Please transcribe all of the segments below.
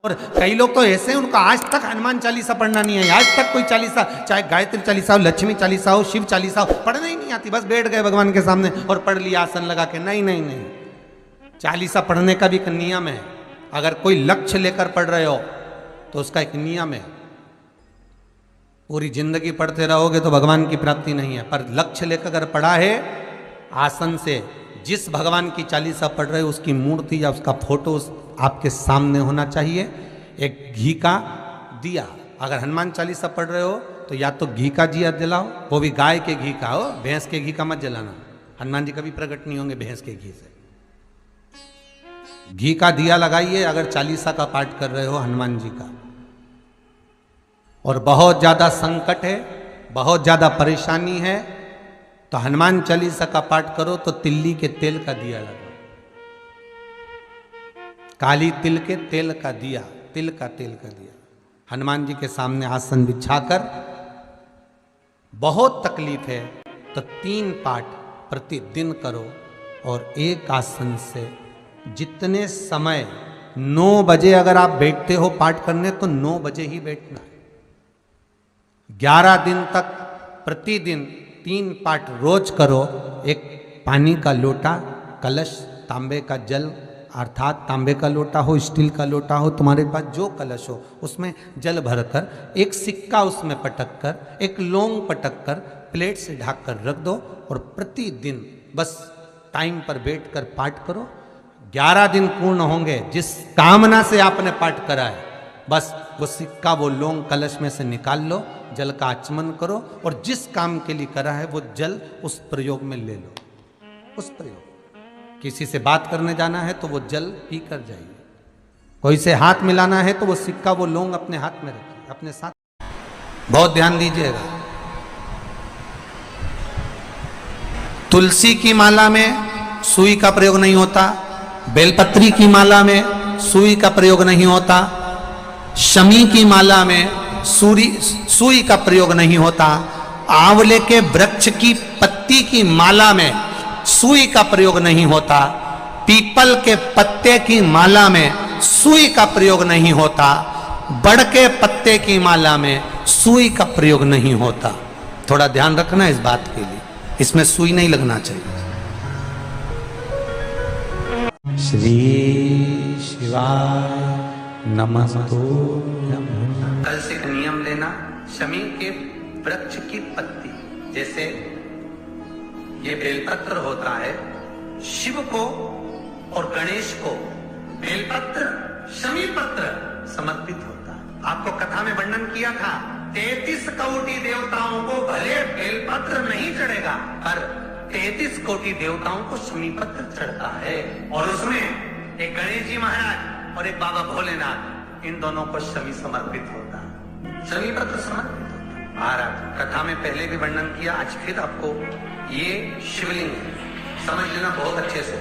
और कई लोग तो ऐसे हैं उनको आज तक हनुमान चालीसा पढ़ना नहीं है, आज तक कोई चालीसा, चाहे गायत्री चालीसा हो, लक्ष्मी चालीसा हो, शिव चालीसा हो, पढ़ना ही नहीं आती, बस बैठ गए भगवान के सामने और पढ़ लिया आसन लगा के। नहीं नहीं नहीं, चालीसा पढ़ने का भी एक नियम है। अगर कोई लक्ष्य लेकर पढ़ रहे हो तो उसका एक नियम है। पूरी जिंदगी पढ़ते रहोगे तो भगवान की प्राप्ति नहीं है, पर लक्ष्य लेकर अगर पढ़ा है आसन से, जिस भगवान की चालीसा पढ़ रहे हो उसकी मूर्ति या उसका फोटो आपके सामने होना चाहिए। एक घी का दिया, अगर हनुमान चालीसा पढ़ रहे हो तो या तो घी का दिया जलाओ, वो भी गाय के घी का हो, भैंस के घी का मत जलाना। हनुमान जी कभी प्रकट नहीं होंगे भैंस के घी से। घी का दिया लगाइए अगर चालीसा का पाठ कर रहे हो हनुमान जी का। और बहुत ज्यादा संकट है, बहुत ज्यादा परेशानी है तो हनुमान चालीसा का पाठ करो तो तिल्ली के तेल का दिया लगाओ, काली तिल के तेल का दिया, तिल का तेल का दिया हनुमान जी के सामने आसन बिछाकर। बहुत तकलीफ है तो 3 पाठ प्रतिदिन करो और एक आसन से जितने समय 9 बजे अगर आप बैठते हो पाठ करने तो 9 बजे ही बैठना है। 11 दिन तक प्रतिदिन 3 पाठ रोज करो। एक पानी का लोटा, कलश, तांबे का जल अर्थात तांबे का लोटा हो, स्टील का लोटा हो, तुम्हारे पास जो कलश हो उसमें जल भरकर, एक सिक्का उसमें पटक कर, एक लौंग पटक कर प्लेट से ढक कर रख दो और प्रतिदिन बस टाइम पर बैठकर पाठ करो। 11 दिन पूर्ण होंगे, जिस कामना से आपने पाठ करा है बस वो सिक्का, वो लौंग कलश में से निकाल लो, जल का आचमन करो और जिस काम के लिए करा है वो जल उस प्रयोग में ले लो। उस प्रयोग, किसी से बात करने जाना है तो वो जल पी कर जाइए, कोई से हाथ मिलाना है तो वो सिक्का, वो लौंग अपने हाथ में रखिए, अपने साथ। बहुत ध्यान दीजिएगा। तुलसी की माला में सुई का प्रयोग नहीं होता, बेलपत्री की माला में सुई का प्रयोग नहीं होता, शमी की माला में सुई का प्रयोग नहीं होता, आंवले के वृक्ष की पत्ती की माला में सुई का प्रयोग नहीं होता, पीपल के पत्ते की माला में सुई का प्रयोग नहीं होता, बड़ के पत्ते की माला में सुई का प्रयोग नहीं होता। थोड़ा ध्यान रखना इस बात के लिए, इसमें सुई नहीं लगना चाहिए। श्री शिवाय नमस्तुभ्यं। कल से एक नियम लेना, शमी के वृक्ष की पत्ती, जैसे ये बेलपत्र होता है, शिव को और गणेश को बेलपत्र, शमी पत्र समर्पित होता है। आपको कथा में वर्णन किया था 33 कोटि देवताओं को भले बेलपत्र नहीं चढ़ेगा पर 33 कोटि देवताओं को शमी पत्र चढ़ता है। और उसमें एक गणेश जी महाराज और एक बाबा भोलेनाथ, इन दोनों को शमी समर्पित होता है, शमी पत्र समर्पित होता है। महाराज कथा में पहले भी वर्णन किया, आज फिर आपको ये शिवलिंग समझ लेना बहुत अच्छे से।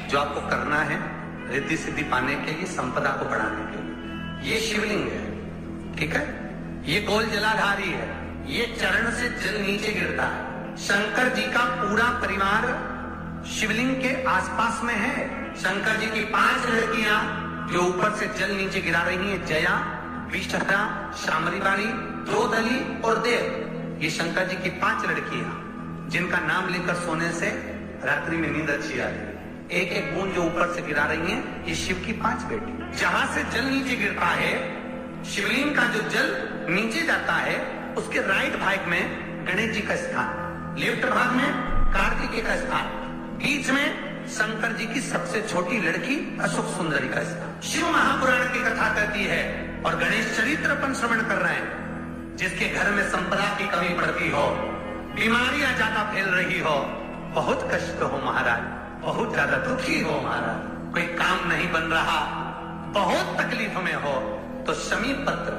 जो आपको करना है रिद्धि सिद्धि पाने के लिए, संपदा को बढ़ाने के लिए, ये शिवलिंग है, ठीक है। ये गोल जलाधारी है, ये चरण से जल नीचे गिरता है। शंकर जी का पूरा परिवार शिवलिंग के आसपास में है। शंकर जी की 5 लड़कियां जो ऊपर से जल नीचे गिरा रही हैं, जया, विष्ठा, शामरीवाणी, द्रौपदी और देव, ये शंकर जी की 5 लड़कियां जिनका नाम लेकर सोने से रात्रि में नींद अच्छी आ रही। एक एक बूंद जो ऊपर से गिरा रही हैं, ये शिव की 5 बेटी। जहां से जल नीचे गिरता है, शिवलिंग का जो जल नीचे जाता है, उसके राइट भाग में गणेश जी का स्थान, लेफ्ट भाग में कार्तिकेय का स्थान, बीच में शंकर जी की सबसे छोटी लड़की अशोक सुंदरी का स्थान। शिव महापुराण की कथा कहती है और गणेश चरित्र अपन श्रवण कर रहे हैं। जिसके घर में संपदा की कमी पड़ती हो, बीमारियां ज्यादा फैल रही हो, बहुत कष्ट हो महाराज, बहुत ज्यादा दुखी हो महाराज, कोई काम नहीं बन रहा, बहुत तकलीफ में हो, तो शमी पत्र,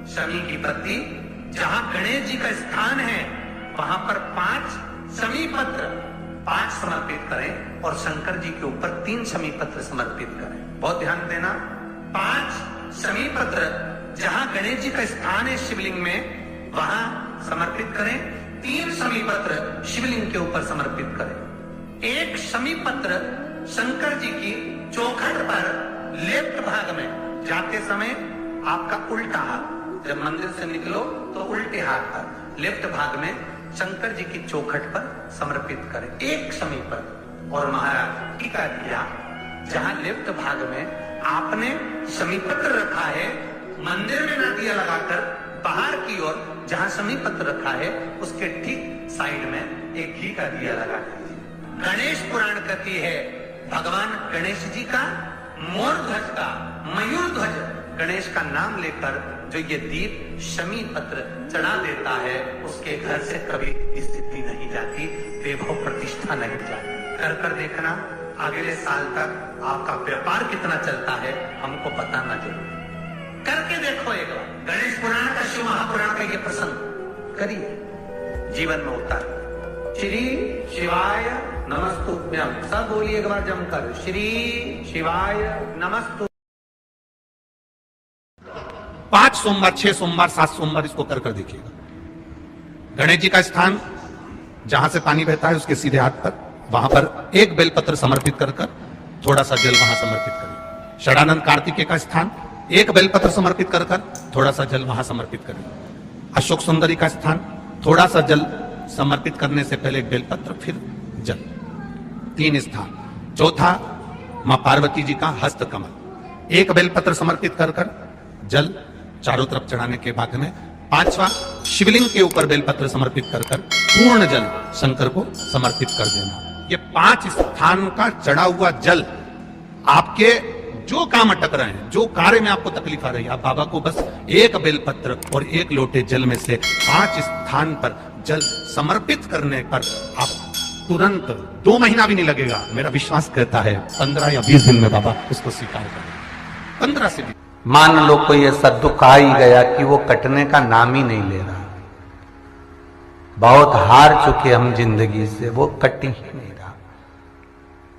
शमी की पत्ती, जहां गणेश जी का स्थान है वहां पर 5 शमी पत्र 5 समर्पित करें और शंकर जी के ऊपर 3 शमी पत्र समर्पित करें। बहुत ध्यान देना, 5 शमी पत्र जहां गणेश जी का स्थान है शिवलिंग में वहां समर्पित करें, 3 शमी पत्र शिवलिंग के ऊपर समर्पित करें। एक शमी पत्र शंकर जी की चौखट पर लेफ्ट भाग में जाते समय आपका उल्टा हाथ, जब मंदिर से निकलो तो उल्टे हाथ पर लेफ्ट भाग में शंकर जी की चौखट पर समर्पित करें, एक शमी पर। और महाराज टीका दिया, जहां लेफ्ट भाग में आपने शमी पत्र रखा है, मंदिर में ना दिया लगाकर बाहर की ओर जहां शमी पत्र रखा है उसके ठीक साइड में एक घी का दिया लगा दीजिए। गणेश पुराण कहती है भगवान गणेश जी का मोर ध्वज का मयूर ध्वज गणेश का नाम लेकर जो ये दीप शमी पत्र चढ़ा देता है उसके घर से कभी स्थिति नहीं जाती, वैभव प्रतिष्ठा नहीं जाती। कर देखना, अगले साल तक आपका व्यापार कितना चलता है हमको बताना जरूर। करके देखो एक बार, गणेश पुराण का शिव महापुराण का ये प्रसंग करिए, जीवन में उतार। श्री शिवाय नमस्तुभ्यम, सब बोलिए एक बार जमकर, श्री शिवाय नमस्तु। 5 सोमवार, 6 सोमवार, 7 सोमवार इसको कर देखिएगा। गणेश जी का स्थान जहां से पानी बहता है उसके सीधे हाथ पर, वहां पर एक बेलपत्र समर्पित कर थोड़ा सा जल वहां समर्पित करें। षडानंद कार्तिकेय का स्थान एक बेलपत्र समर्पित कर थोड़ा सा जल वहां समर्पित करें। अशोक सुंदरी का स्थान थोड़ा सा जल समर्पित करने से पहले एक बेलपत्र फिर जल। 3 स्थान। चौथा मां पार्वती जी का हस्त कमल, एक बेलपत्र समर्पित कर जल चारों तरफ चढ़ाने के बाद में। 5वां शिवलिंग के ऊपर बेलपत्र समर्पित कर पूर्ण जल शंकर को समर्पित कर देना। ये 5 स्थान का चढ़ा हुआ जल आपके जो काम अटक रहे हैं, जो कार्य में आपको तकलीफ आ रही है, आप बाबा को बस एक बेलपत्र और एक लोटे जल में से 5 स्थान पर जल समर्पित करने पर आप तुरंत 2 महीना भी नहीं लगेगा, मेरा विश्वास कहता है 15 या 20 दिन में बाबा उसको स्वीकार करेंगे। 15 से 20। मान लो कोई ऐसा दुख आ ही गया कि वो कटने का नाम ही नहीं ले रहा, बहुत हार चुके हम जिंदगी से, वो कट ही नहीं रहा।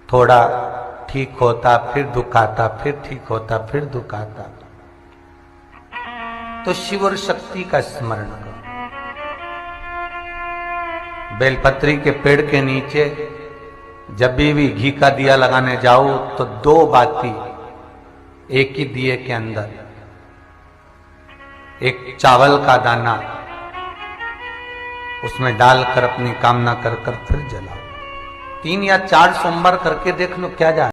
थोड़ा ठीक होता फिर दुख आता, फिर ठीक होता फिर दुख आता, तो शिव और शक्ति का स्मरण करो। बेलपत्री के पेड़ के नीचे जब भी घी का दिया लगाने जाओ तो 2 बाती एक ही दिए के अंदर, एक चावल का दाना उसमें डालकर अपनी कामना कर फिर जलाओ। 3 या 4 सोमवार करके देख लो, क्या जा